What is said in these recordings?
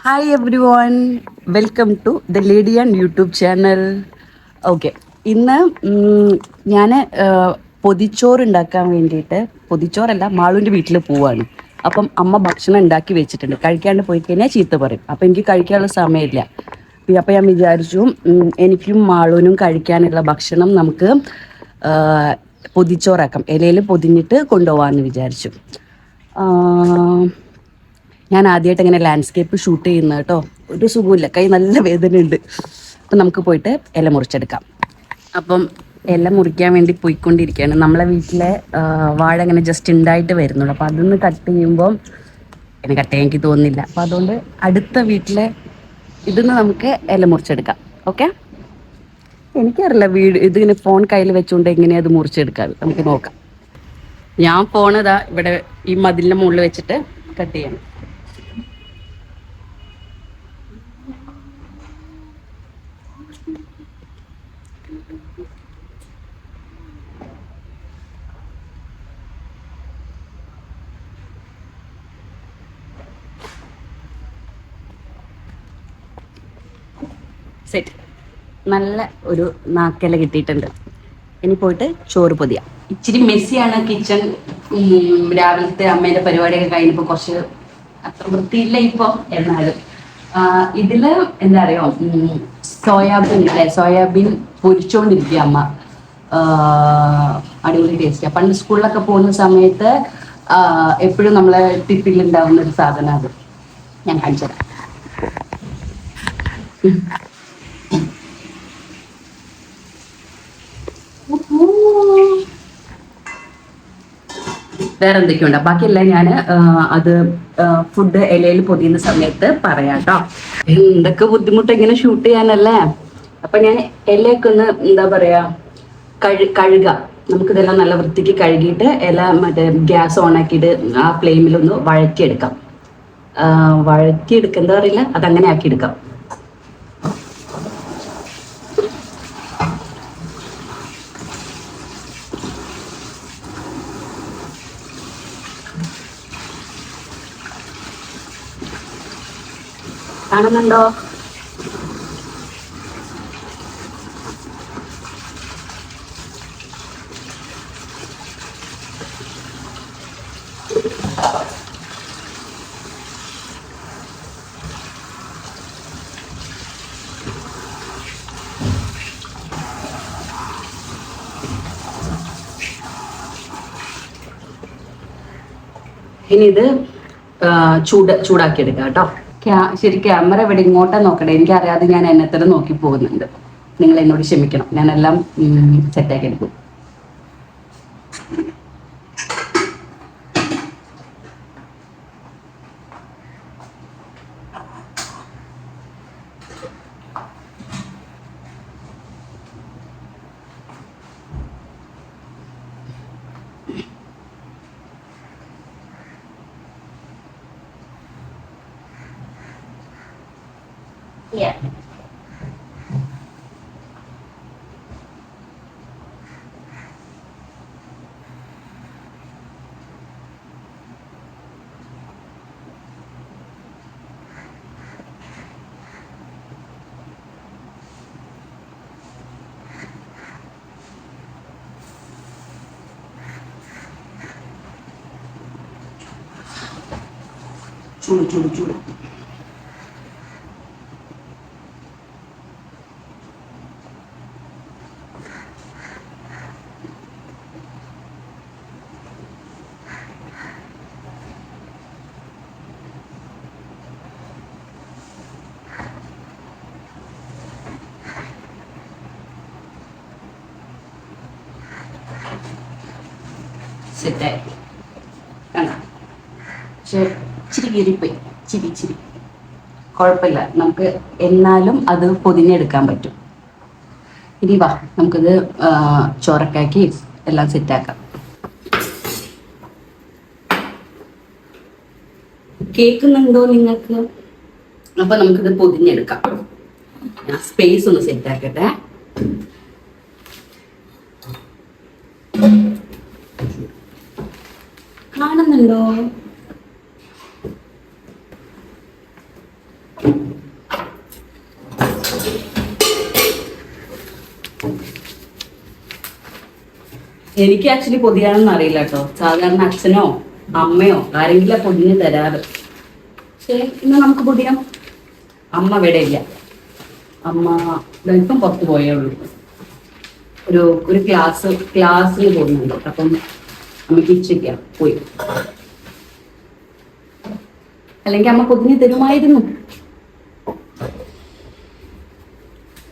Hi everyone, welcome to the lady and YouTube channel. Okay, ഇന്ന് ഞാൻ പൊതിച്ചോറ് ഉണ്ടാക്കാൻ വേണ്ടിയിട്ട്, പൊതിച്ചോറല്ല മാളുവിൻ്റെ വീട്ടിൽ പോവാണ്. അപ്പം അമ്മ ഭക്ഷണം ഉണ്ടാക്കി വെച്ചിട്ടുണ്ട്. കഴിക്കാണ്ട് പോയി കഴിഞ്ഞാൽ ചീത്ത പറയും. അപ്പം എനിക്ക് കഴിക്കാനുള്ള സമയമില്ല. അപ്പം ഞാൻ വിചാരിച്ചു എനിക്കും മാളുവിനും കഴിക്കാനുള്ള ഭക്ഷണം നമുക്ക് പൊതിച്ചോറാക്കാം, ഇലയിൽ പൊതിഞ്ഞിട്ട് കൊണ്ടുപോകാമെന്ന് വിചാരിച്ചു. ഞാൻ ആദ്യമായിട്ട് ഇങ്ങനെ ലാൻഡ്സ്കേപ്പ് ഷൂട്ട് ചെയ്യുന്നത് കേട്ടോ. ഒരു സുഖമില്ല, കൈ നല്ല വേദനയുണ്ട്. അപ്പം നമുക്ക് പോയിട്ട് ഇല മുറിച്ചെടുക്കാം. അപ്പം ഇല മുറിക്കാൻ വേണ്ടി പോയിക്കൊണ്ടിരിക്കുകയാണ്. നമ്മളെ വീട്ടിലെ വാഴ ഇങ്ങനെ ജസ്റ്റ് ഉണ്ടായിട്ട് വരുന്നുള്ളൂ. അപ്പം അതൊന്ന് കട്ട് ചെയ്യുമ്പം എന്നെ കട്ട് ചെയ്യാൻ എനിക്ക് തോന്നുന്നില്ല. അപ്പം അതുകൊണ്ട് അടുത്ത വീട്ടിലെ ഇതിന്ന് നമുക്ക് ഇല മുറിച്ചെടുക്കാം. ഓക്കെ, എനിക്കറിയില്ല ഇതിങ്ങനെ ഫോൺ കയ്യിൽ വെച്ചുകൊണ്ട് എങ്ങനെയാണ് അത് മുറിച്ചെടുക്കാറ്. നമുക്ക് നോക്കാം. ഞാൻ ഫോണിതാ ഇവിടെ ഈ മതിലിൻ്റെ മുകളിൽ വെച്ചിട്ട് കട്ട് ചെയ്യണം. സെറ്റ്, നല്ല ഒരു നാക്കല കിട്ടിയിട്ടുണ്ട്. ഇനി പോയിട്ട് ചോറ് പൊതിയാം. ഇച്ചിരി മെസ്സിയാണ് കിച്ചൺ. രാവിലത്തെ അമ്മേൻ്റെ പരിപാടിയൊക്കെ കഴിഞ്ഞപ്പോൾ കുറച്ച് അത്ര വൃത്തിയില്ല ഇപ്പോൾ. എന്നാലും ഇതില് എന്താ അറിയോ, സോയാബീൻ ഇല്ലേ, സോയാബീൻ പൊരിച്ചോണ്ടിരിക്കുക അമ്മ. അടിപൊളി ടേസ്റ്റാ. പണ്ട് സ്കൂളിലൊക്കെ പോകുന്ന സമയത്ത് എപ്പോഴും നമ്മളെ ടിഫിലുണ്ടാവുന്ന ഒരു സാധനം അത്. ഞാൻ കാണിച്ചു തരാം. വേറെ എന്തൊക്കെയുണ്ട് ബാക്കിയെല്ലാം ഞാൻ അത് ഫുഡ് ഇലയിൽ പൊതിയുന്ന സമയത്ത് പറയാം കേട്ടോ. എന്തൊക്കെ ബുദ്ധിമുട്ട് ഇങ്ങനെ ഷൂട്ട് ചെയ്യാനല്ലേ. അപ്പൊ ഞാൻ ഇലയൊക്കെ ഒന്ന് എന്താ പറയാ കഴുക. നമുക്കിതെല്ലാം നല്ല വൃത്തിക്ക് കഴുകിയിട്ട് ഇല മറ്റേ ഗ്യാസ് ഓൺ ആക്കിയിട്ട് ആ ഫ്ലെയിമിലൊന്ന് വഴറ്റിയെടുക്കാം. വഴറ്റിയെടുക്കുക എന്താ പറയില്ല, അതങ്ങനെ ആക്കിയെടുക്കാം. കാണുന്നുണ്ടോ? ഇനി ഇത് ചൂടാക്കി എടുക്കാം കേട്ടോ. ശരി, ക്യാമറ ഇവിടെ ഇങ്ങോട്ടാ നോക്കണേ. എനിക്കറിയാതെ ഞാൻ എന്നെത്തന്നെ നോക്കി പോകുന്നുണ്ട്. നിങ്ങൾ എന്നോട് ക്ഷമിക്കണം, ഞാനെല്ലാം സെറ്റാക്കി എടുക്കും. Yeah. ചൂട്. സെറ്റായി കണ്ടോ? പക്ഷെ ഇച്ചിരി കീറിപ്പോയി, ചിരി കുഴപ്പമില്ല. നമുക്ക് എന്നാലും അത് പൊതിഞ്ഞെടുക്കാൻ പറ്റും. ഇനി വാ, നമുക്കിത് ചോറക്കാക്കി എല്ലാം സെറ്റാക്കാം. കേൾക്കുന്നുണ്ടോ നിങ്ങൾക്ക്? അപ്പൊ നമുക്കിത് പൊതിഞ്ഞെടുക്കാം. ഞാൻ സ്പേസ് ഒന്ന് സെറ്റാക്കട്ടെ. കാണുന്നുണ്ടോ? എനിക്ക് ആക്ച്വലി പൊതിയാണെന്ന് അറിയില്ല കേട്ടോ. സാധാരണ അച്ഛനോ അമ്മയോ ആരെങ്കിലും പൊതിഞ്ഞ് തരാറ്. പക്ഷേ ഇന്ന് നമുക്ക് പൊതിയാം. അമ്മ ഇവിടെ ഇല്ല. അമ്മ ഇപ്പം പുറത്ത് പോയേ ഉള്ളൂ. ഒരു ക്ലാസ്സിൽ പോകുന്നുണ്ട്. അപ്പം അമ്മയ്ക്ക് ഇച്ഛയ്ക്കാം പോയി. അല്ലെങ്കിൽ അമ്മ പൊതിഞ്ഞ് തരുമായിരുന്നു.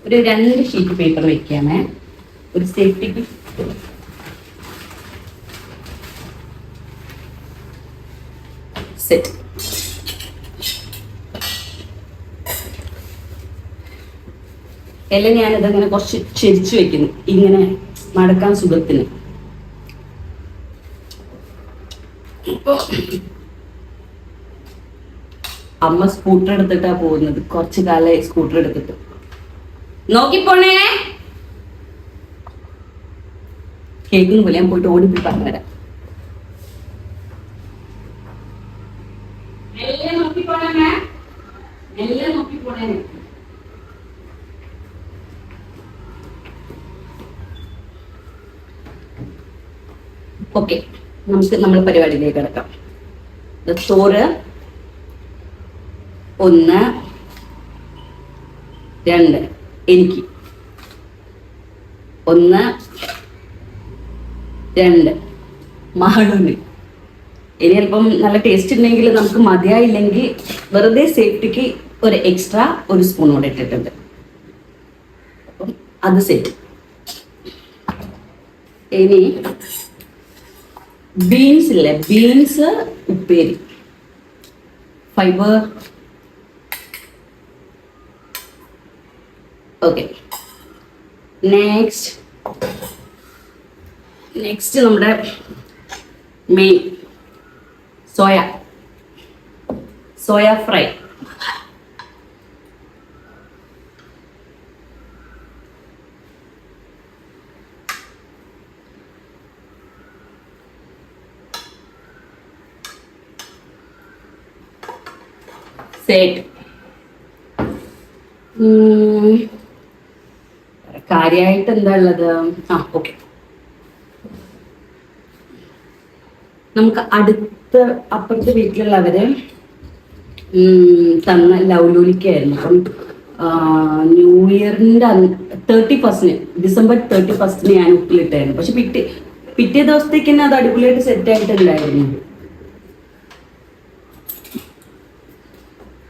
ഒരു 2 ഷീറ്റ് പേപ്പർ വെക്കാമേ, ഒരു സേഫ്റ്റിക്ക്. സെറ്റ്. എല്ലാം ഞാനിതങ്ങനെ കുറച്ച് ചെരിച്ചു വെക്കുന്നു, ഇങ്ങനെ മടക്കാൻ സുഖത്തിന്. അമ്മ സ്കൂട്ടർ എടുത്തിട്ടാ പോകുന്നത്. കുറച്ചു കാലമായി സ്കൂട്ടർ എടുത്തിട്ട്. നോക്കിപ്പോണേ. കേൾക്കുന്ന പോലെ ഞാൻ പോയിട്ട് ഓടിപ്പോയി പറഞ്ഞുതരാം. എല്ലാം നോക്കിപ്പോണേ, എല്ലാം നോക്കിപ്പോണേ. ഓക്കെ, നമുക്ക് നമ്മളെ പരിപാടിയിലേക്ക് കിടക്കാം. ചോറ് 1 2 എനിക്ക് 1 2 മാളൂന്. ഇനി ചിലപ്പം നല്ല ടേസ്റ്റ് ഉണ്ടെങ്കിൽ നമുക്ക് മതിയായില്ലെങ്കിൽ വെറുതെ സേഫ്റ്റിക്ക് ഒരു എക്സ്ട്രാ 1 സ്പൂൺ കൂടെ ഇട്ടിട്ടുണ്ട്. അപ്പം അത് സെറ്റ്. ഇനി ബീൻസ് ഇല്ലേ, ബീൻസ് ഉപ്പേരി, ഫൈബർ. ഓക്കെ, നെക്സ്റ്റ് നമ്മുടെ മെയിൻ സോയ ഫ്രൈ. സെറ്റ്. കാര്യമായിട്ട് എന്താ ഉള്ളത്? ഓക്കെ, നമുക്ക് അപ്പുറത്തെ വീട്ടിലുള്ളവര് തന്ന ലൗലൂലിക്കായിരുന്നു. അപ്പം ന്യൂ ഇയറിന്റെ 31 ഡിസംബർ 31 ഞാൻ ഉപ്പിലിട്ടായിരുന്നു. പക്ഷെ പിറ്റേ ദിവസത്തേക്ക് തന്നെ അത് അടിപൊളിയായിട്ട് സെറ്റ് ആയിട്ടുണ്ടായിരുന്നു.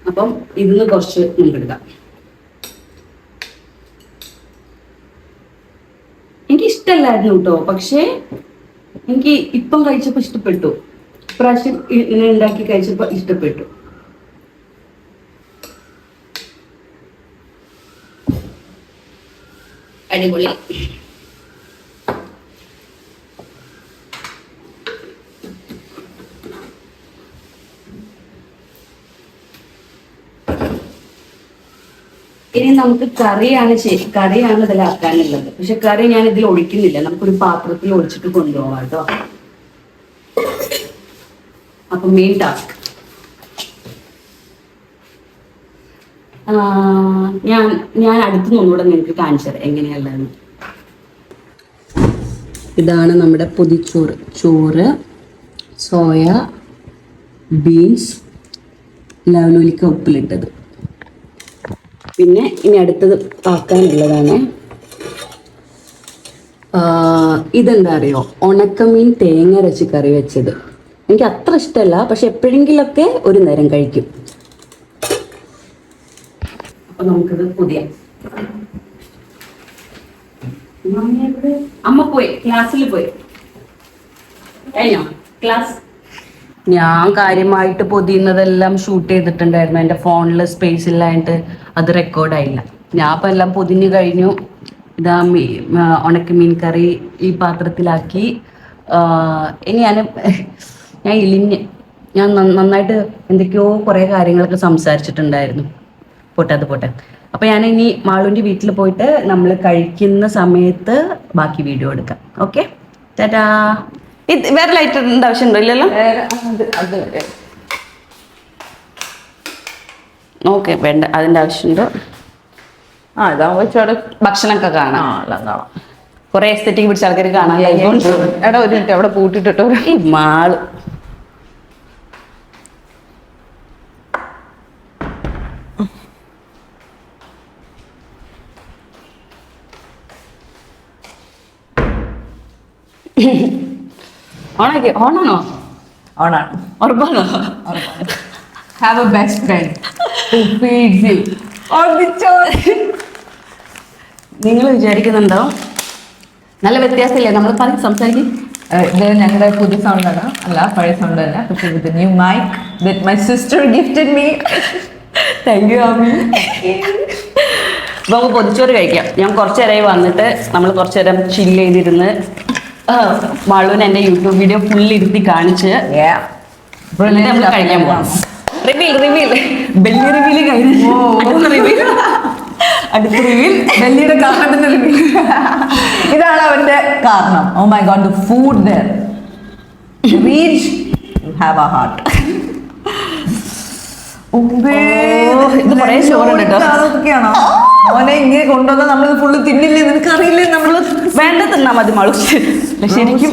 അപ്പം ഇതിന്ന് കുറച്ച് മുമ്പെടുക്കാം. എനിക്ക് ഇഷ്ടമല്ലായിരുന്നു കേട്ടോ, പക്ഷേ എനിക്ക് ഇപ്പം കഴിച്ചപ്പോൾ ഇഷ്ടപ്പെട്ടു. ഇപ്രാവശ്യം ഇങ്ങനെ ഉണ്ടാക്കി കഴിച്ചപ്പോൾ ഇഷ്ടപ്പെട്ടു. അടിപൊളി. ഇനി നമുക്ക് കറിയാണ് ഇതിലാക്കാനുള്ളത്. പക്ഷെ കറി ഞാൻ ഇതിൽ ഒഴിക്കുന്നില്ല, നമുക്കൊരു പാത്രത്തിൽ ഒഴിച്ചിട്ട് കൊണ്ടുപോകാം കേട്ടോ. അപ്പൊ മെയിൻ ടാസ്ക് ഞാൻ അടുത്ത് ഒന്നുകൂടെ നിങ്ങൾക്ക് കാണിച്ചത് എങ്ങനെയല്ലെന്ന്. ഇതാണ് നമ്മുടെ ചോറ്, സോയ, ബീൻസ്, ലവലോലിക്ക ഉപ്പിലിട്ടത്. പിന്നെ ഇനി അടുത്തത് ആക്കാനുള്ളതാണ്. ഇതെന്താ അറിയോ, ഉണക്കമീൻ തേങ്ങ അരച്ച് കറി വെച്ചത്. എനിക്ക് അത്ര ഇഷ്ടമല്ല, പക്ഷെ എപ്പോഴെങ്കിലൊക്കെ ഒരു നേരം കഴിക്കും. അപ്പൊ നമുക്കിത് പുതിയ അമ്മ പോയി ക്ലാസ്സിൽ പോയി കഴിഞ്ഞോ ക്ലാസ്. ഞാൻ കാര്യമായിട്ട് പൊതിയുന്നതെല്ലാം ഷൂട്ട് ചെയ്തിട്ടുണ്ടായിരുന്നു. എൻ്റെ ഫോണിൽ സ്പേസ് ഇല്ലായിട്ട് അത് റെക്കോർഡായില്ല. ഞാൻ അപ്പം എല്ലാം പൊതിഞ്ഞ് കഴിഞ്ഞു. ഇതാ ഉണക്കമീൻ കറി ഈ പാത്രത്തിലാക്കി. ഇനി ഞാൻ നന്നായിട്ട് എന്തൊക്കെയോ കുറേ കാര്യങ്ങളൊക്കെ സംസാരിച്ചിട്ടുണ്ടായിരുന്നു. പോട്ടെ. അപ്പം ഞാൻ ഇനി മാളുവിൻ്റെ വീട്ടിൽ പോയിട്ട് നമ്മൾ കഴിക്കുന്ന സമയത്ത് ബാക്കി വീഡിയോ എടുക്കാം. ഓക്കെ, ടാറ്റാ. വേറെ ലൈറ്റ് ഇടേണ്ട ആവശ്യമുണ്ടോ? ഇല്ലല്ലോ. ഓക്കെ വേണ്ട, അതിൻ്റെ ആവശ്യമുണ്ട്. ഇതാകുമ്പോ ചോടെ ഭക്ഷണമൊക്കെ കാണാം. എല്ലാം കാണാം. കുറെ എസ്തെറ്റിക് പിടിച്ച ആൾക്കാർ കാണാൻ. എടാ ഒരു മിനിറ്റ് അവിടെ പൂട്ടിട്ടോ. ഈ മാള് ഓണാക്കി. ഓണാണോ? ഓണാണ്. ഉറപ്പാണോ? Have a best friend who feeds you on the choice. നിങ്ങൾ വിചാരിക്കുന്നുണ്ടോ നല്ല വ്യത്യാസമില്ലേ നമ്മൾ പറഞ്ഞ് സംസാരിക്കും? ഇത് ഞങ്ങളുടെ പുതിയ സൗണ്ടാണ്, അല്ല പഴയ സൗണ്ട് തന്നെ. പക്ഷേ with new mic that my sister gifted me. Thank you Ami. നമുക്ക് പൊതിച്ചോറ് കഴിക്കാം. ഞാൻ കുറച്ച് നേരമായി വന്നിട്ട് നമ്മൾ കുറച്ച് നേരം ചില്ല് ചെയ്തിരുന്ന് മാളുവിന് എൻ്റെ യൂട്യൂബ് വീഡിയോ ഫുള്ള് ഇരുത്തി കാണിച്ച് നമ്മൾ കഴിക്കാൻ പോകാം. റിവീൽ ബെല്ലി റിവീൽ കഴിഞ്ഞു. അടുത്ത റിവീൽ ബെല്ലിയുടെ കാരണത്തിന്റെ റിവീൽ. ഇതാണ് അവന്റെ കാരണം. Oh my god, the food there reach you have a heart. ഇത് കുറേ ചോറുണ്ട് കേട്ടോ. അതൊക്കെയാണോ മോനെ ഇങ്ങനെ കൊണ്ടുവന്നാൽ നമ്മൾ ഫുള്ള് തിന്നില്ലേ? നിനക്ക് അറിയില്ലേ? നമ്മൾ വേണ്ട തിന്നാ മതി മാളു. ശരിക്കും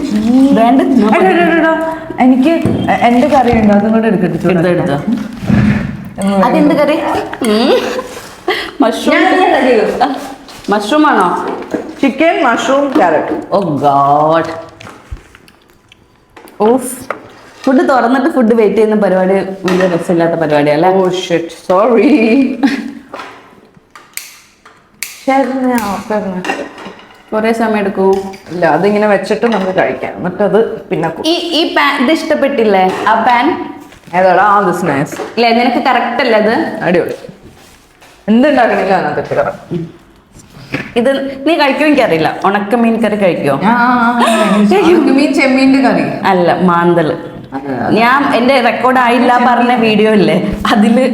വേണ്ട. എനിക്ക് എന്റെ കറി ഉണ്ട്, അതും കൂടെ എടുക്കട്ടെ. എടുത്തോ. അതെന്ത് കറി? മഷ്റൂം ആണോ? Chicken, mushroom, carrot. Oh god. ഓഫ്. ഫുഡ് തുറന്നിട്ട് ഫുഡ് വെയിറ്റ് ചെയ്യുന്ന പരിപാടി വലിയ രസമില്ലാത്ത പരിപാടിയല്ലേ? Oh shit, sorry. കുറെ സമയം എടുക്കും. ഇല്ല, അതിങ്ങനെ വെച്ചിട്ട് നമുക്ക് കഴിക്കാം, എന്നിട്ടത് പിന്നെ ഈ പാൻ ഇത് ഇഷ്ടപ്പെട്ടില്ലേ? ആ പാൻ ഏതാടാ? This nice. ഇല്ലേ, നിനക്ക് കറക്റ്റ് അല്ലേ അത്? അടിപൊളി. എന്തുണ്ടാക്കണില്ല അതിനകത്ത് കറക്റ്റ്. ഇത് നീ കഴിക്കുമോ? എനിക്കറിയില്ല. ഉണക്കമീൻ കറി കഴിക്കുമോ? മീൻ ചെമ്മീൻ്റെ കറി അല്ല, മാന്തള്. ഞാൻ എൻ്റെ റെക്കോർഡ് ആയില്ല പറഞ്ഞ വീഡിയോ ഇല്ലേ, അതില്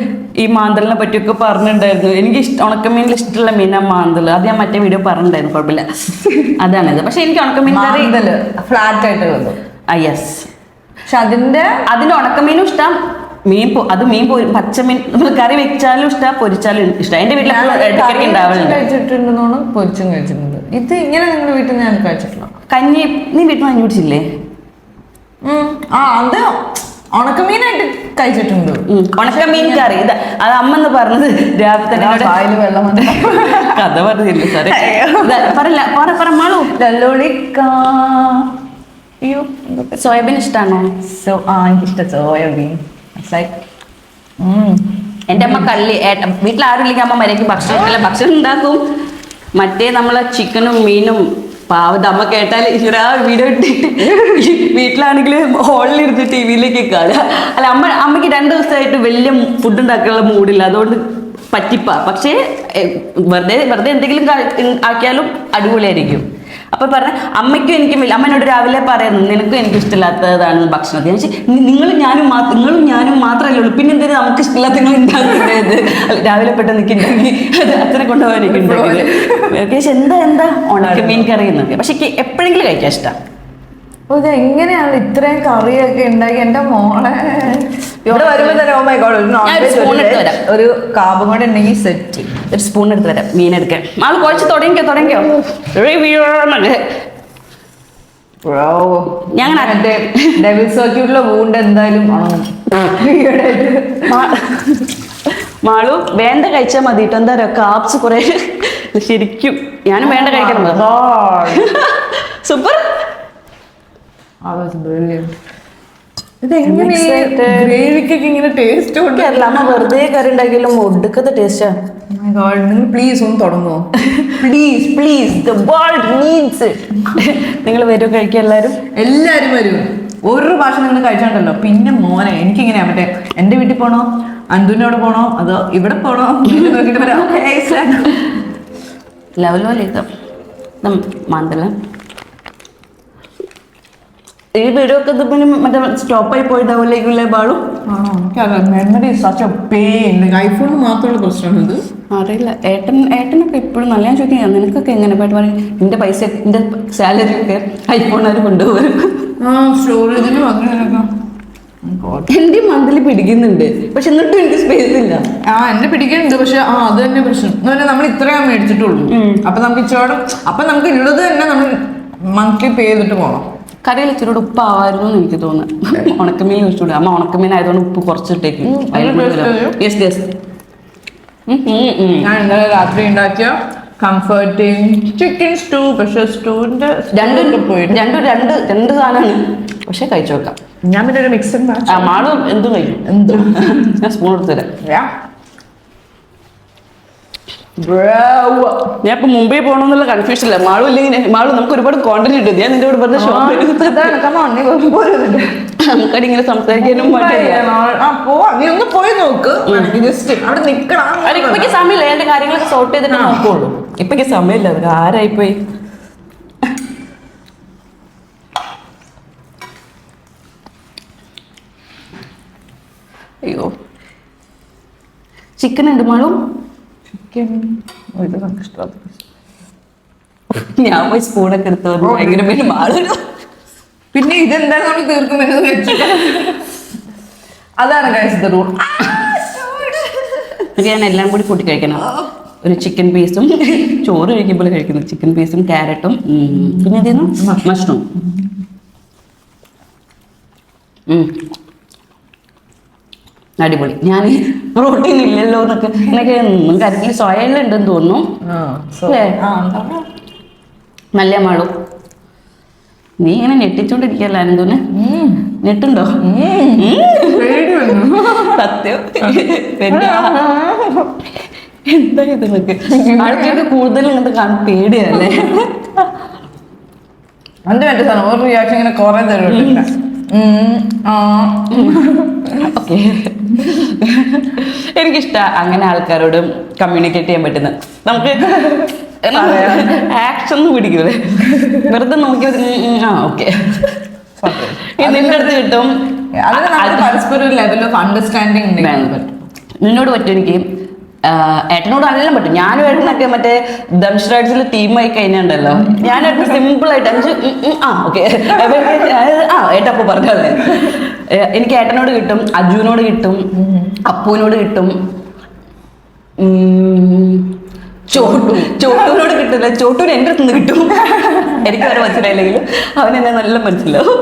ഈ മാന്തളിനെ പറ്റിയൊക്കെ പറഞ്ഞിട്ടുണ്ടായിരുന്നു. എനിക്ക് ഉണക്കമീനിൽ ഇഷ്ടമുള്ള മീനാ മാന്തള്. അത് ഞാൻ മറ്റേ വീഡിയോ പറഞ്ഞിട്ടുണ്ടായിരുന്നു, കുഴപ്പമില്ല. അതാണിത്. പക്ഷെ എനിക്ക് ഉണക്കമീൻ കറി ഫ്ലാറ്റ് ആയിട്ട് വന്നു. യെസ്. പക്ഷെ അതിന്റെ ഉണക്കമീനും ഇഷ്ടം. മീൻ പച്ചമീൻ നമ്മൾ കറി വെച്ചാലും ഇഷ്ടം, പൊരിച്ചാലും ഇഷ്ടം. എന്റെ വീട്ടിൽ കഴിച്ചിട്ടുണ്ടെന്നോണം പൊരിച്ചും കഴിച്ചിട്ടുണ്ട്. ഇത് ഇങ്ങനെ നിങ്ങളുടെ വീട്ടിൽ ഞാൻ കഴിച്ചിട്ടില്ല. കഞ്ഞി നീ വീട്ടിൽ കഞ്ഞി കുടിച്ചില്ലേ? അത് ഉണക്കമീനായിട്ട് കഴിച്ചിട്ടുണ്ട്. ഉണക്കമീൻ കറി അത് അമ്മന്ന് പറഞ്ഞത് രാവിലെ തന്നെ വെള്ളം കഥ പറഞ്ഞില്ല സാറേ. പറഞ്ഞാളൂ. അയ്യോ, സോയാബീൻ ഇഷ്ടമാണോ? എനിക്കിഷ്ടം സോയാബീൻ. എൻ്റെ അമ്മ വീട്ടിൽ ആരും ഇല്ലെങ്കിൽ അമ്മ മര്യാദയ്ക്ക് ഭക്ഷണം ഉണ്ടാക്കും. മറ്റേ നമ്മളെ ചിക്കനും മീനും പാവത് അമ്മ കേട്ടാൽ ഇങ്ങനെ വീഡിയോ ഇട്ടിട്ട് വീട്ടിലാണെങ്കിൽ ഹോളിൽ ഇരുന്ന് ടി വിയിലേക്ക് കാണുക. അല്ല, അമ്മയ്ക്ക് 2 ദിവസമായിട്ട് വലിയ ഫുഡ് ഉണ്ടാക്കാനുള്ള മൂഡില്ല, അതുകൊണ്ട് പറ്റിപ്പാ. പക്ഷേ വെറുതെ എന്തെങ്കിലും ആക്കിയാലും അടിപൊളിയായിരിക്കും. അപ്പൊ പറഞ്ഞ അമ്മയ്ക്കും എനിക്കും ഇല്ല. അമ്മ എന്നോട് രാവിലെ പറയുന്നു, നിനക്കും എനിക്ക് ഇഷ്ടമില്ലാത്തതാണ് ഭക്ഷണത്തിൽ. ഞാൻ നിങ്ങളും ഞാനും മാത്രമല്ലേ ഉള്ളൂ, പിന്നെ എന്തിനാ നമുക്ക് ഇഷ്ടമില്ലാത്ത നിങ്ങൾ ഉണ്ടാക്കുന്നത്? രാവിലെ പെട്ടെന്ന് എനിക്ക് ഉണ്ടാക്കി അച്ഛനെ കൊണ്ടുപോകാൻ എനിക്ക് ഉണ്ടാക്കിയത്. പക്ഷെ എന്താ ഉണക്കമീൻ കറി എന്നൊക്കെ. പക്ഷെ എപ്പോഴെങ്കിലും കഴിക്കാൻ ഇഷ്ടം. ഇത് എങ്ങനെയാണ് ഇത്രയും കറിയൊക്കെ ഉണ്ടാക്കി? എന്റെ മോളെ ഇവിടെ വരുമ്പോ തന്നെ ഓ മൈ ഗോഡ്, ഒരു കാബും കൂടെ ഉണ്ടെങ്കിൽ സെറ്റ്. ഒരു സ്പൂൺ എടുത്ത് തരാം മീൻ എടുക്കാൻ. ആൾ കുറച്ച് തുടങ്ങിക്കോ. ഞാൻ ഡെവിൾ സർക്യൂട്ടിലെ വൂണ്ട് എന്തായാലും മാളു വേണ്ട കഴിച്ചാൽ മതി കേട്ടോ. എന്താ പറയുക, കാപ്സ് കുറെ ശരിക്കും ഞാനും വേണ്ട കഴിക്കണം. സൂപ്പർ. ഗ്രേവിക്കൊക്കെ ഇങ്ങനെ ടേസ്റ്റ് കൊണ്ടല്ല, അമ്മ വെറുതെ കറി ഉണ്ടാക്കിയാലും ഒടുക്കത്തെ ടേസ്റ്റാ. പ്ലീസ് ഒന്ന് തുടങ്ങുമോ? Please the world needs it. നിങ്ങൾ വരും കഴിക്കുക. എല്ലാവരും വരും. ഒരു ഭാഷ നിങ്ങൾ കഴിച്ചാണ്ടല്ലോ പിന്നെ മോനെ എനിക്കിങ്ങനെയാ, മറ്റേ എൻ്റെ വീട്ടിൽ പോണോ, അന്തുവിനോട് പോണോ, അതോ ഇവിടെ പോണോ നോക്കിട്ട് പറയാം. ലെവലോലേക്കാം മാന്തള. ഈ വീഡിയോ ഒക്കെ മറ്റേ സ്റ്റോപ്പായി പോയിട്ടാവില്ലേ ബാളു? ഐഫോണിന് മാത്രമുള്ള പ്രശ്നമാണ്. അറിയില്ല. ഏട്ടനൊക്കെ ഇപ്പോഴും നല്ല. ഞാൻ ചോദിക്കാം, നിനക്കൊക്കെ എങ്ങനെ പാട്ട് പറയും? എൻ്റെ പൈസ, എൻ്റെ സാലറി ഒക്കെ ഐഫോണുകാർ കൊണ്ടുപോകും. സ്റ്റോറേജിന് എന്റെ മന്തിൽ പിടിക്കുന്നുണ്ട്, പക്ഷെ എന്നിട്ടും എനിക്ക് സ്പേസ് ഇല്ല. എന്നെ പിടിക്കുന്നുണ്ട്, പക്ഷെ അത് തന്നെ പ്രശ്നം എന്ന് പറഞ്ഞാൽ നമ്മൾ ഇത്രയും മേടിച്ചിട്ടുള്ളൂ. അപ്പൊ നമുക്ക് ഇച്ചോടും അപ്പൊ നമുക്ക് ഉള്ളത് തന്നെ നമ്മൾ മന്ത്ലി പേ ചെയ്തിട്ട് പോകണം. കറിയിൽ ഇച്ചിരി ഉപ്പാവായിരുന്നു എന്ന് എനിക്ക് തോന്നുന്നു. ഉണക്കമീൻ ഒഴിച്ചുകൂടെ, അമ്മ ഉണക്കമീൻ ആയതുകൊണ്ട് ഉപ്പ് കുറച്ചിട്ടേക്ക്. ഞാൻ ഇന്നലെ രാത്രി ഉണ്ടാക്കിയ കംഫർട്ടിങ് ചിക്കൻ സ്റ്റൂ, പക്ഷെ സ്റ്റൂവിന്റെ രണ്ട് സാധനമാണ്, പക്ഷെ കഴിച്ചു നോക്കാം. ഞാൻ പിന്നെ ഒരു മിക്സഡ് മാള് എന്തും കഴിക്കും, ഞാൻ സ്പൂൺ എടുത്തു തരാം. ഞാൻ ഇപ്പൊ മുംബൈ പോകണമെന്നുള്ള കൺഫ്യൂഷൻ ഇല്ല. മാളു ഇല്ലെങ്കിൽ മാളു നമുക്ക് ഒരുപാട് കോണ്ടന്റ് കിട്ടും. ഞാൻ നിന്റെ കൂടെ പറഞ്ഞ ഷോപ്പ് നമുക്കടി ഇങ്ങനെ സംസാരിക്കാനും പോയി നോക്ക്. ഇപ്പൊക്ക് സമയമില്ല, എന്റെ കാര്യങ്ങളൊക്കെ സോർട്ട് ചെയ്തിട്ട് നോക്കുള്ളൂ. ഇപ്പൊക്ക് സമയമില്ല, അത് ആരായിപ്പോയി. അയ്യോ, ചിക്കൻ ഉണ്ട് മാളു. ഞാൻ പോയി സ്പൂണൊക്കെ എടുത്തു വന്നു. ഭയങ്കര പേര് മാളു. പിന്നെ ഇതെന്തായാലും നമ്മൾ തീർക്കുമെന്ന് വെച്ചിട്ട് അതാണ് കഴിച്ചത് റൂൾ. ഞാൻ എല്ലാം കൂടി കൂട്ടി കഴിക്കണം. ഒരു ചിക്കൻ പീസും ചോറ് കഴിക്കുമ്പോൾ കഴിക്കുന്നു. ചിക്കൻ പീസും ക്യാരറ്റും പിന്നെ എന്തായിരുന്നു മഷ്റൂം. അടിപൊളി. ഞാൻ പ്രോട്ടീൻ ഇല്ലല്ലോ എന്നൊക്കെ എനിക്ക് കരുത്തിൽ സോയയിൽ ഉണ്ടെന്ന് തോന്നുന്നു. നല്ല മാളും. നീ ഇങ്ങനെ ഞെട്ടിച്ചോണ്ടിരിക്കല്ല എന്തോന്ന് ഞെട്ടുണ്ടോ? സത്യം എന്താ ഇത് നിനക്ക്? ആൾക്കാർക്ക് കൂടുതൽ ഇങ്ങനത്തെ കാണാൻ പേടിയല്ലേ? എന്റെ മറ്റേ സാധനം ഒരു റിയാക്ഷൻ ഇങ്ങനെ കുറെ തരുന്നില്ല. എനിക്കിഷ്ടം അങ്ങനെ ആൾക്കാരോട് കമ്മ്യൂണിക്കേറ്റ് ചെയ്യാൻ പറ്റുന്നത്. നമുക്ക് ആക്ഷൻ ഒന്നും പിടിക്കൂലേ, വെറുതെ നോക്കി ഓക്കെ നിന്റെ അടുത്ത് കിട്ടും. പരസ്പരം ലെവൽ ഓഫ് അണ്ടർസ്റ്റാൻഡിങ് നിന്നോട് പറ്റും. എനിക്ക് ഏട്ടനോട് നല്ല പറ്റും. ഞാനും ഏട്ടനൊക്കെ മറ്റേ ദംഷ്രാഡ്സിൽ ടീമായി കഴിഞ്ഞുണ്ടല്ലോ, ഞാനേട്ടൻ സിമ്പിൾ ആയിട്ട് ഓക്കെ ഏട്ടപ്പോ പറഞ്ഞത് എനിക്ക് ഏട്ടനോട് കിട്ടും, അജുവിനോട് കിട്ടും, അപ്പുവിനോട് കിട്ടും, ചോട്ടൂനോട് കിട്ടില്ല. ചോട്ടൂന് എൻ്റെ അടുത്ത് നിന്ന് കിട്ടും. എനിക്ക് വരെ മനസ്സിലായില്ലെങ്കിലും അവൻ എന്നെ നല്ല മനസ്സിലാവും.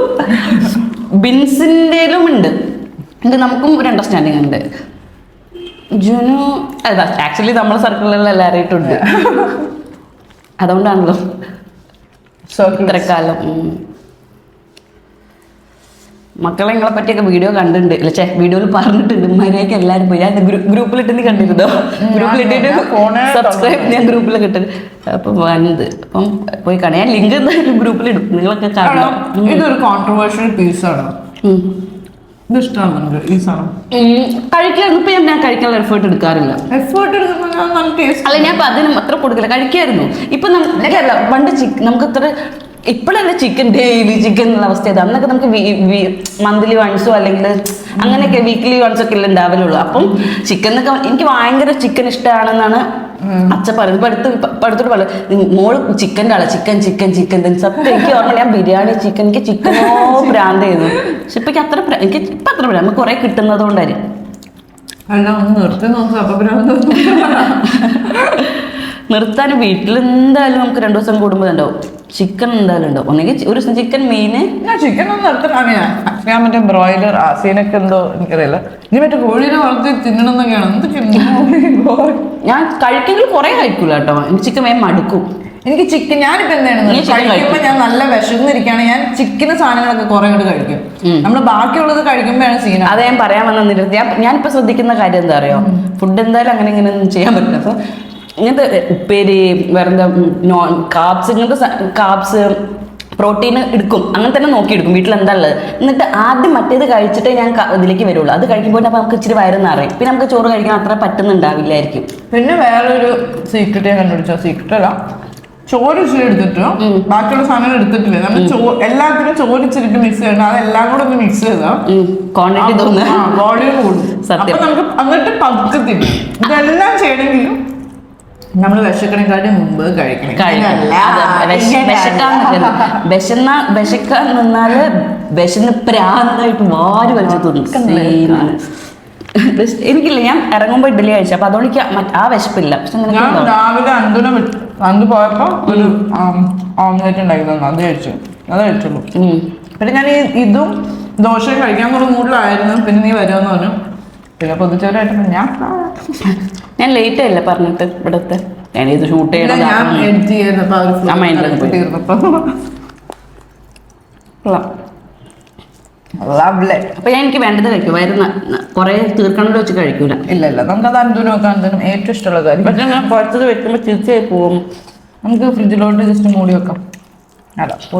ബിൻസിൻ്റെയിലും ഉണ്ട്, നമുക്കും ഒരു അണ്ടർസ്റ്റാൻഡിങ് ഉണ്ട്. ജുനു അതാ ആക്ച്വലി നമ്മളെ സർക്കിളിലുള്ള എല്ലാവരായിട്ടും ഉണ്ട്. അതുകൊണ്ടാണല്ലോ ഇത്രക്കാലം. മക്കളെ നിങ്ങളെ പറ്റിയൊക്കെ വീഡിയോ കണ്ടിട്ടുണ്ട്, അല്ലെ വീഡിയോയിൽ പറഞ്ഞിട്ടുണ്ട്. മര്യാദയ്ക്ക് എല്ലാവരും പോയി. ഞാൻ ഗ്രൂപ്പിലിട്ട് നീ കണ്ടിരുന്നോ? ഗ്രൂപ്പിലിട്ടിട്ട് സബ്സ്ക്രൈബ് ഞാൻ ഗ്രൂപ്പിലൊക്കെ ഇട്ടത്. അപ്പം വന്നത് അപ്പം പോയി കാണാം. ഞാൻ ലിങ്ക് എന്തായാലും ഗ്രൂപ്പിലിടും, നിങ്ങളൊക്കെ കാണണം. ഇതൊരു കോൺട്രവേഴ്ഷ്യൽ പീസാണ്. ഇഷ്ടമാണ് ഈ സാധനം കഴിക്കായിരുന്നു. ഇപ്പൊ ഞാൻ കഴിക്കാനുള്ള എഫേർട്ട് എടുക്കാറില്ല. അല്ല ഞാൻ അതിനും അത്ര കൊടുക്കില്ല, കഴിക്കായിരുന്നു. ഇപ്പൊ നമുക്കല്ല പണ്ട് നമുക്ക് ഇത്ര ഇപ്പോഴല്ല ചിക്കൻ ഡെയിലി ചിക്കൻ എന്നുള്ള അവസ്ഥ. അന്നൊക്കെ നമുക്ക് മന്ത്ലി വൺസോ അല്ലെങ്കിൽ അങ്ങനെയൊക്കെ വീക്ക്ലി വൺസോ ഒക്കെ ഉണ്ടാവലുള്ളൂ. അപ്പം ചിക്കൻ എന്നൊക്കെ എനിക്ക് ഭയങ്കര ചിക്കൻ ഇഷ്ടമാണെന്നാണ് അച്ഛ പറയുന്നത്. പടുത്തോട്ട് പറഞ്ഞു മോള് ചിക്കൻ്റെ ആളെ ചിക്കൻ ചിക്കൻ ചിക്കൻ സത്യം. എനിക്ക് ഓർമ്മ ഞാൻ ബിരിയാണി ചിക്കൻ എനിക്ക് ചിക്കനോ ഭ്രാന്ത് ചെയ്യുന്നു. പക്ഷെ ഇപ്പൊ അത്ര എനിക്ക് ഇപ്പൊ അത്ര ഭ്രാന്ത് നമുക്ക് കുറെ കിട്ടുന്നത് കൊണ്ടായിരിക്കും. നിർത്താൻ വീട്ടിൽ എന്തായാലും നമുക്ക് 2 ദിവസം കൂടുമ്പോൾ ഉണ്ടാവും ചിക്കൻ. എന്തായാലും ഉണ്ടാവും. ഒന്നെങ്കിൽ ഒരു ദിവസം ചിക്കൻ മെയിന്. ചിക്കൻ ഒന്നും നിർത്തലാണ് ഞാൻ മറ്റേ ബ്രോയിലർ ആസീനൊക്കെ എന്തോ എനിക്കറിയില്ല. ഇനി മറ്റേ കോഴിനെ വളർത്തി തിന്നണമെന്നൊക്കെയാണ്. ഞാൻ കഴിക്കെങ്കിൽ കുറെ കഴിക്കൂല കേട്ടോ. എനിക്ക് ചിക്കൻ വേഗം മടുക്കും. എനിക്ക് ചിക്കൻ ഞാനിപ്പോ എന്താണ് കഴിക്കുമ്പോ ഞാൻ നല്ല വിശന്നിരിക്കുകയാണ്, ഞാൻ ചിക്കന് സാധനങ്ങളൊക്കെ കുറെ കൂടി കഴിക്കും. നമ്മള് ബാക്കിയുള്ളത് കഴിക്കുമ്പോഴാണ് സീന. അത് ഞാൻ പറയാൻ വന്നിരുന്നത്. ഞാനിപ്പോ ശ്രദ്ധിക്കുന്ന കാര്യം എന്താ അറിയോ, ഫുഡ് എന്തായാലും അങ്ങനെ ഇങ്ങനെ ഒന്നും ചെയ്യാൻ പറ്റില്ല. അപ്പൊ ഇങ്ങനത്തെ ഉപ്പേരി വേറെന്താ കാബ്സ് ഇങ്ങനത്തെ കാബ്സ് പ്രോട്ടീൻ എടുക്കും, അങ്ങനെ തന്നെ നോക്കിയെടുക്കും വീട്ടിൽ എന്താ ഉള്ളത്. എന്നിട്ട് ആദ്യം മറ്റേത് കഴിച്ചിട്ടേ ഞാൻ ഇതിലേക്ക് വരുള്ളൂ. അത് കഴിക്കുമ്പോൾ നമുക്ക് ഇച്ചിരി വയറുന്ന് അറിയും. പിന്നെ നമുക്ക് ചോറ് കഴിക്കാൻ അത്ര പറ്റുന്നുണ്ടാവില്ലായിരിക്കും. പിന്നെ വേറൊരു സീക്രട്ട് ഞാൻ കണ്ടുപിടിച്ചോ, സീക്രട്ട് അല്ല, ചോറ് ഇച്ചിരി എടുത്തിട്ടോ ബാക്കിയുള്ള സാധനങ്ങൾ എടുത്തിട്ടില്ലേ, നമ്മൾ എല്ലാത്തിനും ചോറ് ഇച്ചിരിട്ട് മിക്സ് ചെയ്യണം. അതെല്ലാം കൂടെ ഒന്ന് മിക്സ് ചെയ്താൽ ക്വാണ്ടിറ്റി വോളിയം കൂടും. അപ്പൊ നമുക്ക് എന്നിട്ട് പതുക്കെ തിന്നും. ഇതെല്ലാം ചെയ്യണമെങ്കിലും നമ്മൾ വിശക്കണേക്കാട്ടും മുമ്പ് കഴിക്കണം. വിശക്കാൻ നിന്നാല് വിശന്ന് പ്രാന്തായിട്ട് വാരി വലിച്ചു തിന്നും. എനിക്കില്ല, ഞാൻ ഇറങ്ങുമ്പോ ഇഡ്ഡലി കഴിച്ചു, അപ്പൊ അതുകൊണ്ട് ആ വിശപ്പില്ല. പക്ഷെ ഞാൻ രാവിലെ അന്തു പോയപ്പോ ഒരു ഓംലെറ്റ് ഉണ്ടായിരുന്നു, അത് കഴിച്ചുള്ളൂ. പിന്നെ ഞാൻ ഇതും ദോശയും കഴിക്കാൻ കൂടെ മൂഡിലായിരുന്നു. പിന്നെ നീ വരുമെന്ന് പറഞ്ഞു. പിന്നെ പൊതിച്ചോറായിട്ട് ഞാൻ ലേറ്റ് ആയില്ല പറഞ്ഞിട്ട് ഇവിടത്തെ ഞാനിത് ഷൂട്ട് ചെയ്യണം. ഞാൻ എഡിറ്റ് ചെയ്യുന്നപ്പോ അപ്പൊ ഞാൻ എനിക്ക് വേണ്ടത് കഴിക്കും. വരുന്ന കുറെ തീർക്കണത് വെച്ച് കഴിക്കൂല. ഇല്ല നമുക്കത് അന്തുനും ഏറ്റവും ഇഷ്ടമുള്ള കാര്യം. പക്ഷെ ഞാൻ പുറത്തത് വെക്കുമ്പോ തിരിച്ചായി പോകും. നമുക്ക് ഫ്രിഡ്ജിലോട്ട് ജസ്റ്റ് മൂടി വെക്കാം.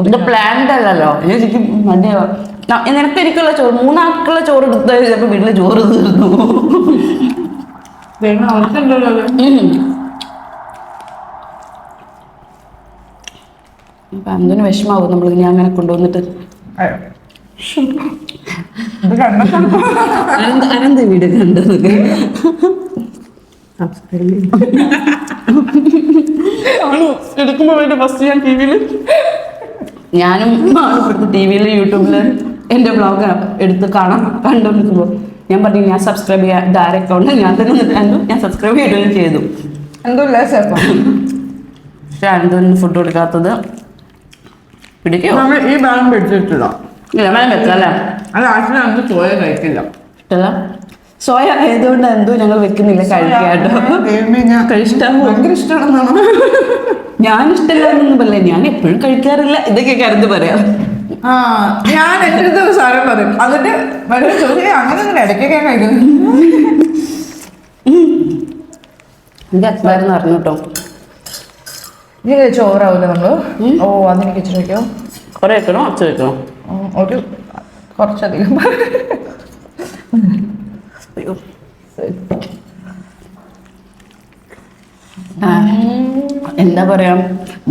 ഇത് പ്ലാൻഡ് അല്ലല്ലോ. എനിക്ക് മതിയാവാം. നിനക്ക് എനിക്കുള്ള ചോറ്, 3 ആൾക്കുള്ള ചോറ് എടുത്താൽ ചിലപ്പോ വീട്ടില് ചോറ് തീർന്നു. അന്തിന് വിഷമാവും നമ്മൾ ഞാൻ അങ്ങനെ കൊണ്ടുവന്നിട്ട്. അനന്ത വീട് കണ്ടതൊക്കെ എടുക്കുമ്പോ വേണ്ടി ഫസ്റ്റ് ഞാൻ ടി വിയിൽ ഞാനും ടി വിയിൽ യൂട്യൂബില് എൻ്റെ വ്ളോഗ് എടുത്ത് കണ്ടുകൊണ്ടിരിക്കുമ്പോൾ ഞാൻ പറഞ്ഞു ഞാൻ സബ്സ്ക്രൈബ് ചെയ്യാൻ ഇതാര അക്കൗണ്ട് ഞാൻ തന്നെ ഞാൻ സബ്സ്ക്രൈബ് ചെയ്യുകയും ചെയ്തു. പക്ഷെ അനന്തന് ഫുഡ് കൊടുക്കാത്തത് പിടിക്കോ? ഈ ഭാഗം പിടിച്ചിട്ടില്ല. ഇല്ല മരം വെച്ചല്ലേ? അത് ആക്ച്വലി സോയ കഴിക്കില്ല. ഇഷ്ടല്ല സോയ ആയതുകൊണ്ട് എന്തോ ഞങ്ങൾ വെക്കുന്നില്ല കഴിക്കാട്ടോ. ഭയങ്കര ഇഷ്ടമാണെന്നാണ്. ഞാൻ ഇഷ്ടമല്ല എന്നൊന്നും പറയില്ല, ഞാൻ എപ്പോഴും കഴിക്കാറില്ല. ഇതൊക്കെ കരുത് പറയാം. ഞാൻ എൻ്റെ അടുത്ത് ഒരു സാധനം പറയും, എന്നിട്ട് വളരെ ചോദിച്ചാൽ അങ്ങനെ ഇടയ്ക്കൊക്കെ കഴിക്കുന്നു. എന്റെ അച്ഛനായിരുന്നു അറിഞ്ഞു കേട്ടോ. നീ ചോറാവൂല നമ്മള്. ഓ അതെനിക്ക് ഇച്ചിരി വയ്ക്കോ? കുറെ വെക്കണോ അച്ഛ വെക്കണോ? ഒരു കുറച്ചധികം. എന്താ പറയാ,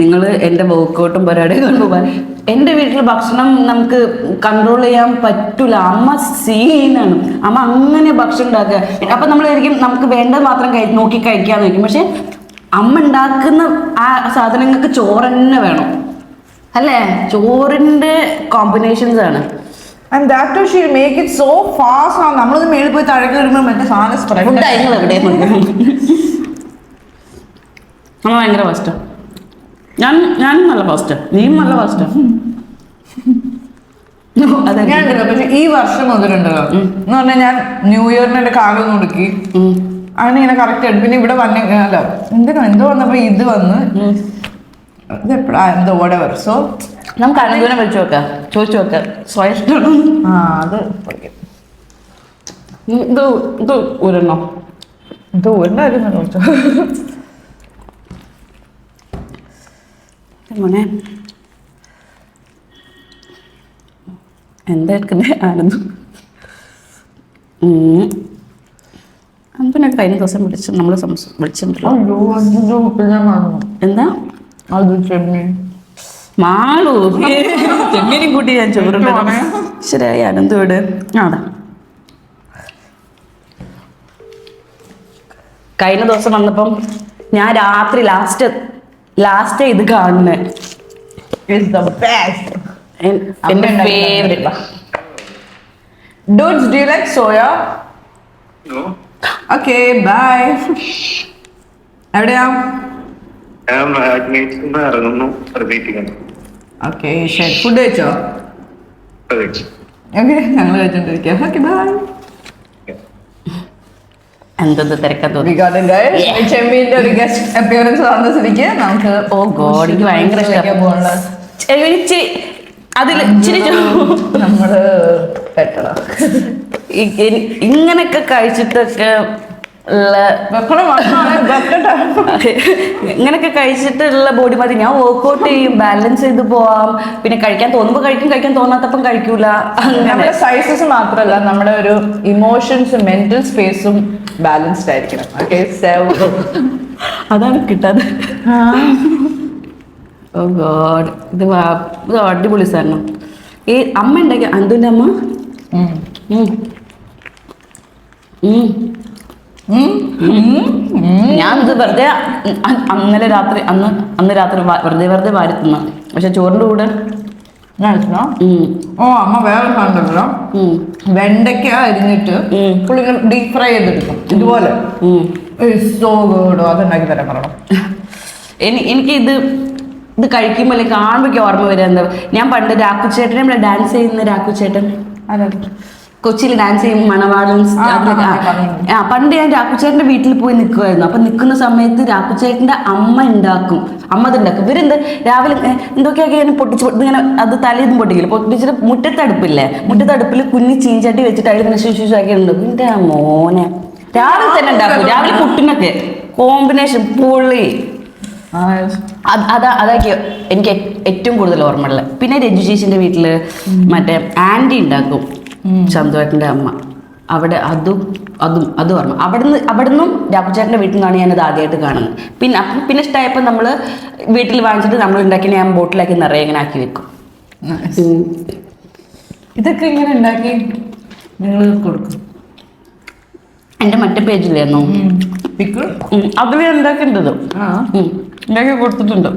നിങ്ങൾ എൻ്റെ വർക്കൗട്ടും പരിപാടിയും കാണുമ്പോൾ എൻ്റെ വീട്ടിൽ ഭക്ഷണം നമുക്ക് കൺട്രോൾ ചെയ്യാൻ പറ്റൂല. അമ്മ സീനാണ്. അമ്മ അങ്ങനെ ഭക്ഷണം ഉണ്ടാക്കുക. അപ്പം നമ്മളായിരിക്കും നമുക്ക് വേണ്ടത് മാത്രം നോക്കി കഴിക്കാന്ന് വയ്ക്കും. പക്ഷെ അമ്മ ഉണ്ടാക്കുന്ന ആ സാധനങ്ങൾക്ക് ചോറ് തന്നെ വേണം അല്ലേ? ചോറിൻ്റെ കോമ്പിനേഷൻസ് ആണ്. And that too she make it so fast. നമ്മളത് മേളിൽ പോയി താഴേക്ക് വരുമ്പോൾ മറ്റേ സാധനം സ്പ്രെഡ്. ഫുഡ് എവിടെയാണ് നമ്മൾ ഭയങ്കര ഫാസ്റ്റാ. ഞാനും നല്ല ഫാസ്റ്റാ, നീയും നല്ല ഫാസ്റ്റാ. പക്ഷെ ഈ വർഷം മുതലുണ്ടല്ലോ എന്ന് പറഞ്ഞാൽ ഞാൻ ന്യൂ ഇയറിന് എന്റെ കാർഡ് നോക്കി അങ്ങനെ ഇങ്ങനെ കറക്റ്റ് ആയിട്ട്. പിന്നെ ഇവിടെ വന്നല്ലോ എന്തോ വന്നപ്പോ ഇത് വന്ന് ഇത് എപ്പോഴാ എന്തോ whatever. സോ നമുക്ക് അനുകൂലം വിളിച്ചു നോക്കാം, ചോദിച്ചു നോക്കാം സ്വയം ഇഷ്ടമാണോ. അത് ഇത് ഒരെണ്ണോ ഇത് ഒരെണ്ണമായിരുന്നു ചോദിച്ചോ. മോനെ എന്തായിരിക്കുന്നേ ആനന്ദ അന്തുനൊക്കെ കഴിഞ്ഞ ദിവസം നമ്മൾ വിളിച്ചിട്ടുണ്ടല്ലോ. എന്താ അത് ചെമ്മീൻ മാളു ചെമ്മീനും കൂട്ടി ഞാൻ ചോറുണ്ട്. ശരിയായി അനന്തോട് ആടാ. കഴിഞ്ഞ ദിവസം വന്നപ്പം ഞാൻ രാത്രി ലാസ്റ്റ് ഇത് കാണുന്നേ. എന്റെ favourite. Dudes, do you like soya? No. Okay, bye. എവിടെയാ? ഇറങ്ങുന്നു. ഓക്കെ ശരി. ഫുഡ് കഴിച്ചോ? ഓക്കെ ഞങ്ങൾ കഴിച്ചോണ്ടിരിക്കാം. Okay bye. എന്തെന്ത് തിരക്കാൻ തോന്നി. ചെമ്മീന്റെ ഒരു ഗസ്റ്റ് അപ്പിയറൻസ് വന്ന സ്ഥിതിക്ക് നമുക്ക് ഓ ഗോഡ് എനിക്ക് ഭയങ്കര ഇഷ്ടം. അതില് ഇച്ചിരി നമ്മള് പെട്ടതാ. ഇങ്ങനൊക്കെ കഴിച്ചിട്ടൊക്കെ ഇങ്ങനൊക്കെ കഴിച്ചിട്ടുള്ള ബോഡി മതി. ഞാൻ വർക്ക്ഔട്ട് ചെയ്യും, ബാലൻസ് ചെയ്ത് പോവാം. പിന്നെ കഴിക്കാൻ തോന്നുമ്പോൾ കഴിക്കാൻ തോന്നാത്തപ്പം കഴിക്കൂല. നമ്മുടെ സൈസസ് മാത്രമല്ല നമ്മുടെ ഒരു ഇമോഷൻസും മെന്റൽ സ്പേസും ബാലൻസ്ഡ് ആയിരിക്കണം. അതാണ് കിട്ടാതെ. ഓ ഗോഡ് ഇത് അടിപൊളി സാധനം. ഈ അമ്മ ഉണ്ടാക്കിയ അന്തുൻ്റെ അമ്മ ഞാൻ ഇത് വെറുതെ അന്ന് രാത്രി വെറുതെ വാരുത്തുന്ന. പക്ഷെ ചോറിന്റെ കൂടെ ഓ അമ്മ വേറെ കണ്ടല്ലോ, വെണ്ടയ്ക്ക അരിഞ്ഞിട്ട് പുള്ളി ഡീപ് ഫ്രൈ ചെയ്തെടുക്കും ഇതുപോലെ. So good. അതുണ്ടാക്കി തരാൻ പറയണം. എനിക്ക് ഇത് കഴിക്കുമ്പോൾ കാണുമ്പോഴേക്ക് ഓർമ്മ വരിക എന്താ, ഞാൻ പണ്ട് രാഘുചേട്ടനെ നമ്മളെ ഡാൻസ് ചെയ്യുന്ന രാഘുചേട്ടൻ കൊച്ചിയിൽ ഡാൻസ് ചെയ്യും മണവാളൻ. പണ്ട് ഞാൻ രാഘുചേട്ടന്റെ വീട്ടിൽ പോയി നിൽക്കുമായിരുന്നു. അപ്പൊ നിൽക്കുന്ന സമയത്ത് രാഘുചേട്ടന്റെ അമ്മ ഉണ്ടാക്കും. അമ്മ അത് ഉണ്ടാക്കും. ഇവരെന്ത് രാവിലെ എന്തൊക്കെയൊക്കെ ഇങ്ങനെ പൊട്ടിച്ച് ഇങ്ങനെ അത് തലേന്നും പൊട്ടിക്കില്ല, പൊട്ടിച്ചിട്ട് മുറ്റത്തടുപ്പിൽ കുഞ്ഞി ചീഞ്ചട്ടി വെച്ചിട്ട് അതിൽ ഇങ്ങനെ ശുശ്രൂഷാക്കി ഉണ്ടാക്കും. എന്റെ മോനെ രാവിലെ തന്നെ ഉണ്ടാക്കും. രാവിലെ പുട്ടിനൊക്കെ കോമ്പിനേഷൻ പൊള്ളി. അതൊക്കെ എനിക്ക് ഏറ്റവും കൂടുതൽ ഓർമ്മയുള്ളത്. പിന്നെ രഞ്ജു ചേച്ചിന്റെ വീട്ടില് മറ്റേ ആന്റി ഉണ്ടാക്കും, ചന്തുവേട്ടന്റെ അമ്മ. അവിടെ അതും ഓർമ്മ. അവിടുന്നും രാഘുചേട്ടന്റെ വീട്ടിൽ നിന്നാണ് ഞാനത് ആദ്യമായിട്ട് കാണുന്നത്. പിന്നെ ഇഷ്ടമായപ്പോൾ നമ്മൾ വീട്ടിൽ വാങ്ങിച്ചിട്ട് നമ്മൾ ഉണ്ടാക്കി ഞാൻ ബോട്ടിലാക്കി നിറയെ ഇങ്ങനെ ആക്കി വെക്കും. ഇതൊക്കെ ഇങ്ങനെ ഉണ്ടാക്കി നിങ്ങൾ കൊടുക്കും. എൻ്റെ മറ്റേ പേജിലായിരുന്നു അതിൽ ഉണ്ടാക്കേണ്ടത്, ഉണ്ടാക്കി കൊടുത്തിട്ടുണ്ട്.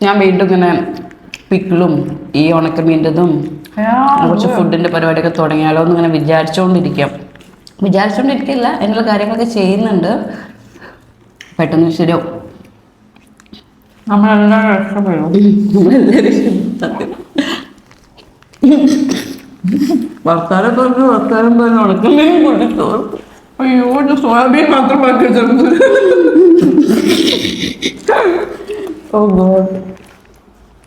ഞാൻ വീണ്ടും ഇങ്ങനെ പിക്കിളും ഈ ഉണക്കമീൻ്റെതും കുറച്ച് ഫുഡിന്റെ പരിപാടിയൊക്കെ തുടങ്ങിയാലോ എന്ന് ഇങ്ങനെ വിചാരിച്ചോണ്ടിരിക്കില്ല. എന്നുള്ള കാര്യങ്ങളൊക്കെ ചെയ്യുന്നുണ്ട്. പെട്ടെന്ന് ശരിയാവും. നമ്മളെല്ലാം ഇഷ്ടപ്പെടും. വർത്താനം പറഞ്ഞു ഉണക്കമീൻ കൊടുത്തു. അയ്യോ സോയാബീൻ മാത്രം മാറ്റി വെച്ചത്.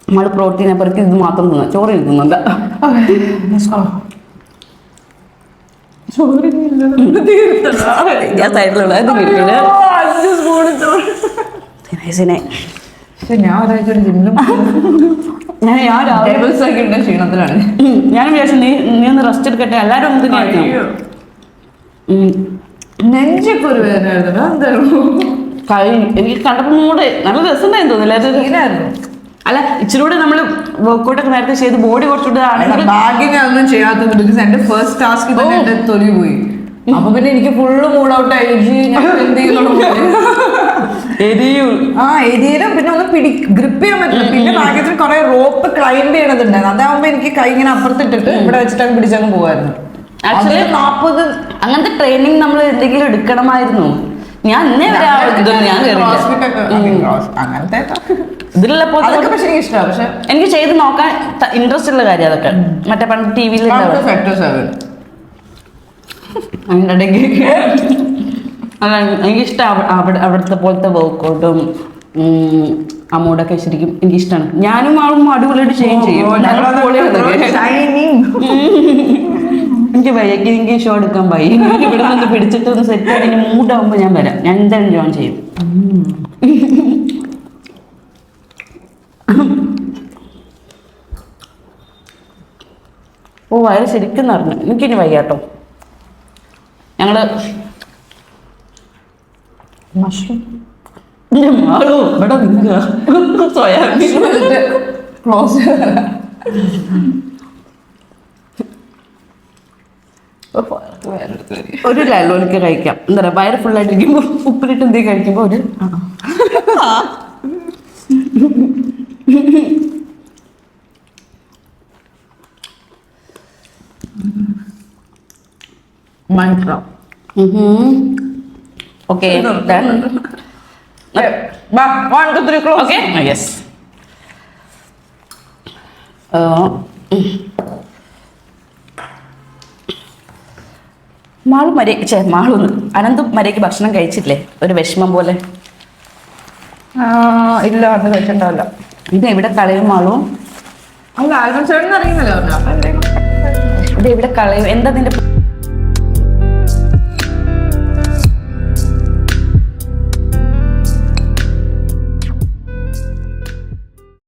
നമ്മൾ പ്രോട്ടീനെ പറ്റി ഇത് മാത്രം തിന്ന, ചോറ് തിന്നുന്നുണ്ട്. ഞാൻ സൈഡിലുള്ള ഞാൻ ഒരാഴ്ച ജിമ്മിലും ക്ഷീണത്തിലാണ്. ഞാൻ വിചാരിച്ചു നീ ഒന്ന് റെസ്റ്റ് എടുക്കട്ടെ, എല്ലാരും ഒന്ന് നെഞ്ചൊക്കെ ഒരു വേദന. എനിക്ക് കണ്ടപ്പോ മൂടെ നല്ല രസമുണ്ടായിരുന്നു തോന്നില്ല. അല്ല ഇച്ചിരി കൂടെ നമ്മള് വർക്കൗട്ട് ഒക്കെ നേരത്തെ ചെയ്ത് ബോഡി കുറച്ചുകൂടെ ഭാഗ്യം ഒന്നും ചെയ്യാത്തത്. ബിക്കോസ് എന്റെ ഫസ്റ്റ് ടാസ്ക് തന്നെ എന്റെ തൊലി പോയി. അപ്പൊ പിന്നെ എനിക്ക് ഫുള്ള് മൂഡ് ഔട്ട് ആയി. എരിയിലും പിന്നെ ഒന്ന് ഗ്രിപ്പ് ചെയ്യാൻ പറ്റില്ല. പിന്നെ ഭാഗ്യത്തിന് കുറെ റോപ്പ് ക്ലൈംബ് ചെയ്യണതുണ്ടായിരുന്നു. അതാവുമ്പോ എനിക്ക് കൈ ഇങ്ങനെ അപ്പുറത്തിട്ടിട്ട് ഇവിടെ വെച്ചിട്ടങ്ങ് പിടിച്ചങ്ങ് പോവായിരുന്നു. ആക്ച്വലി 40 അങ്ങനത്തെ ട്രെയിനിങ് നമ്മൾ എന്തെങ്കിലും എടുക്കണമായിരുന്നു. ഞാൻ ഇന്നേ വരെ എനിക്ക് ചെയ്ത് നോക്കാൻ ഇൻട്രസ്റ്റ് ഉള്ള കാര്യം അതൊക്കെ. മറ്റേ പണ്ട് ടി വിയിൽ എനിക്കിഷ്ടം അവിടുത്തെ പോലത്തെ വർക്കൗട്ടും അമ്മോടൊക്കെ ശരിക്കും എനിക്കിഷ്ടമാണ്. ഞാനും ആളും അടിപൊളിയായിട്ട് ചെയ്യും. എനിക്ക് വയ്യക്ക് എനിക്ക് ഷോ എടുക്കാൻ വയ്യ. എനിക്ക് ഇവിടെ നിന്ന് പിടിച്ചിട്ട് ഒന്ന് സെറ്റ് ആക്കി മൂടാകുമ്പോൾ ഞാൻ വരാം. ഞാൻ എന്തായാലും ജോയിൻ ചെയ്യും. ഓ വയറ് ശരിക്കും നിറഞ്ഞു. എനിക്കിനി വയ്യാട്ടോ. ഞങ്ങള് മഷ്റൂം ആളോ ഇവിടെ നിൽക്കുക സോയാബീൻ ഒരു ലലോലിക്ക് കഴിക്കാം. എന്താ പറയാ, വയറ് ഫുള്ളായിട്ടിരിക്കുമ്പോ ഉപ്പിലിട്ട് എന്തെങ്കിലും കഴിക്കുമ്പോ ഒരു ഓക്കെ യെസ്. അനന്ത് മര്യാദയ്ക്ക് ഭക്ഷണം കഴിച്ചില്ലേ? ഒരു വിഷമം പോലെ. ഇല്ല, അത് കഴിച്ചിട്ടുണ്ടാവില്ല. ഇത് എവിടെ കളയും മാളും? അല്ല ആൽബം ചേട്ടൻ അറിയുന്നല്ലോ. ഇത് എവിടെ കളയും? എന്താ നിന്റെ